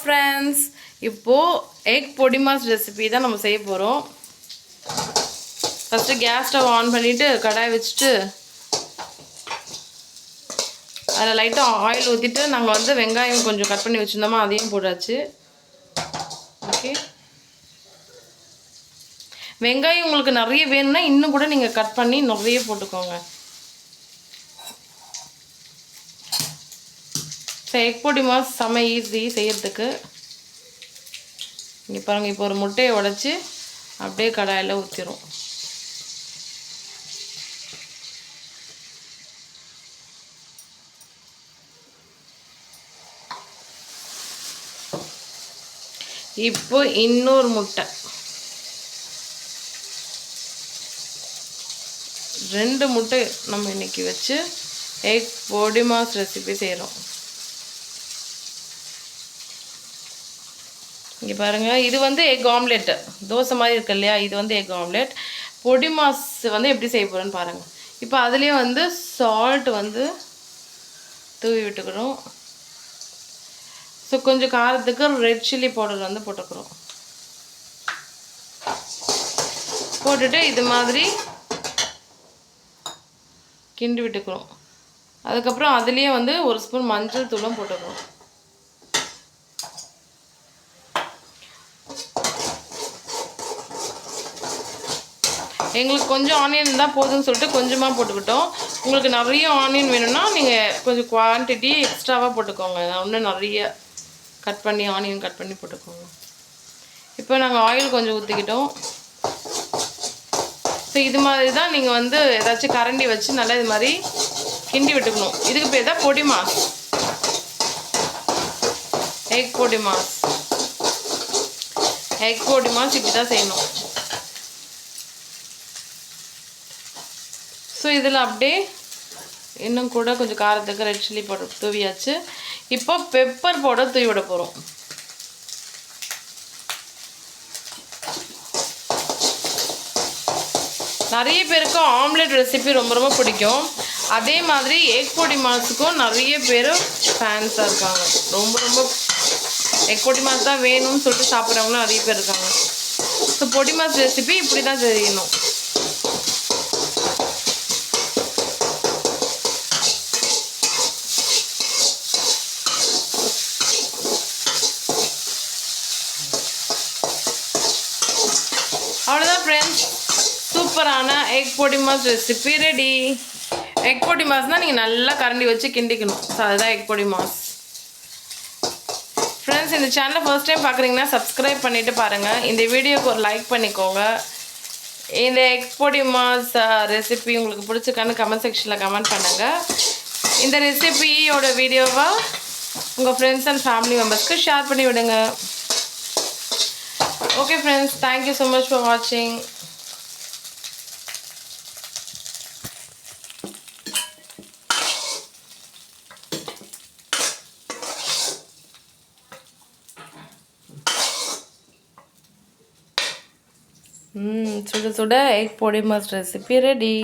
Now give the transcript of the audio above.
Friends, இப்போது egg பொடி mass recipe தான் நம்ம செய்ய போகிறோம். ஃபஸ்ட்டு கேஸ் ஸ்டவ் ஆன் பண்ணிவிட்டு கடாய் வச்சுட்டு அதில் லைட்டாக ஆயில் ஊற்றிட்டு நாங்கள் வந்து வெங்காயம் கொஞ்சம் கட் பண்ணி வச்சுருந்தோமா அதையும் போட்டாச்சு. ஓகே, வெங்காயம் உங்களுக்கு நிறைய வேணும்னா இன்னும் கூட நீங்கள் கட் பண்ணி நிறைய போட்டுக்கோங்க. எக் பொடி மாஸ் செம்ம ஈஸி செய்யறதுக்கு. இங்கே பாருங்கள், இப்போ ஒரு முட்டையை உடைச்சி அப்படியே கடாயில் ஊற்றிடும். இப்போ இன்னொரு முட்டை, 2 முட்டை நம்ம இன்னைக்கு வச்சு எக் பொடி மாஸ் ரெசிபி செய்கிறோம். இங்கே பாருங்கள், இது வந்து எக் ஆம்லெட்டு, தோசை மாதிரி இருக்கு இல்லையா, இது வந்து எக் ஆம்லெட். பொடி மாஸ் வந்து எப்படி செய்ய போகிறோன்னு பாருங்கள். இப்போ அதுலேயே வந்து சால்ட் வந்து தூவி விட்டுக்கிறோம். ஸோ கொஞ்சம் காரத்துக்கு ரெட் சில்லி பவுடர் வந்து போட்டுக்கிறோம். போட்டுட்டு இது மாதிரி கிண்டி விட்டுக்கிறோம். அதுக்கப்புறம் அதுலேயே வந்து ஒரு ஸ்பூன் மஞ்சள் தூளும் போட்டுக்கிறோம். எங்களுக்கு கொஞ்சம் ஆனியன் இருந்தால் போதும்னு சொல்லிட்டு கொஞ்சமாக போட்டுக்கிட்டோம். உங்களுக்கு நிறைய ஆனியன் வேணும்னா நீங்கள் கொஞ்சம் குவான்டிட்டி எக்ஸ்ட்ராவாக போட்டுக்கோங்க. இன்னும் நிறைய ஆனியன் கட் பண்ணி போட்டுக்கோங்க. இப்போ நாங்கள் ஆயில் கொஞ்சம் ஊற்றிக்கிட்டோம். ஸோ இது மாதிரி தான் நீங்கள் வந்து ஏதாச்சும் கரண்டி வச்சு நல்லா இது மாதிரி கிண்டி விட்டுக்கணும். இதுக்கு பேர் தான் பொடி மாஸ், எக் பொடி மாஸ். எக் பொடி மாஸ் இப்படி தான் செய்யணும். ஸோ இதில் அப்படியே இன்னும் கூட கொஞ்சம் காரத்துக்கு ரெட் சில்லி பவுடர் தூவியாச்சு. இப்போ பெப்பர் பவுடர் தூவி விட போகிறோம். நிறைய பேருக்கு ஆம்லெட் ரெசிபி ரொம்ப ரொம்ப பிடிக்கும். அதே மாதிரி எக் பொடி மாஸுக்கும் நிறைய பேர் ஃபேன்ஸாக இருக்காங்க. ரொம்ப ரொம்ப எக் பொடி மாஸ் தான் வேணும்னு சொல்லிட்டு சாப்பிட்றவங்களும் நிறைய பேர் இருக்காங்க. ஸோ பொடி மாஸ் ரெசிபி இப்படி தான் செய்யணும். அவ்வளோதான் ஃப்ரெண்ட்ஸ், சூப்பரான எக் பொடி மாஸ் ரெசிபி ரெடி. எக் பொடி மாஸ்னால் நீங்கள் நல்லா கரண்டி வச்சு கிண்டிக்கணும். ஸோ அதுதான் எக் பொடி மாஸ். ஃப்ரெண்ட்ஸ், இந்த சேனலை ஃபர்ஸ்ட் டைம் பார்க்குறீங்கன்னா சப்ஸ்கிரைப் பண்ணிவிட்டு பாருங்கள். இந்த வீடியோக்கு ஒரு லைக் பண்ணிக்கோங்க. இந்த எக் பொடி மாஸ் ரெசிபி உங்களுக்கு பிடிச்சிருக்கான்னு கமெண்ட் செக்ஷனில் கமெண்ட் பண்ணுங்கள். இந்த ரெசிபியோட வீடியோவை உங்கள் ஃப்ரெண்ட்ஸ் அண்ட் ஃபேமிலி மெம்பர்ஸ்க்கு ஷேர் பண்ணி விடுங்க. Okay friends, thank you so much for watching. சுட சுட எக் பொடி மாஸ் ரெசிபி ரெடி.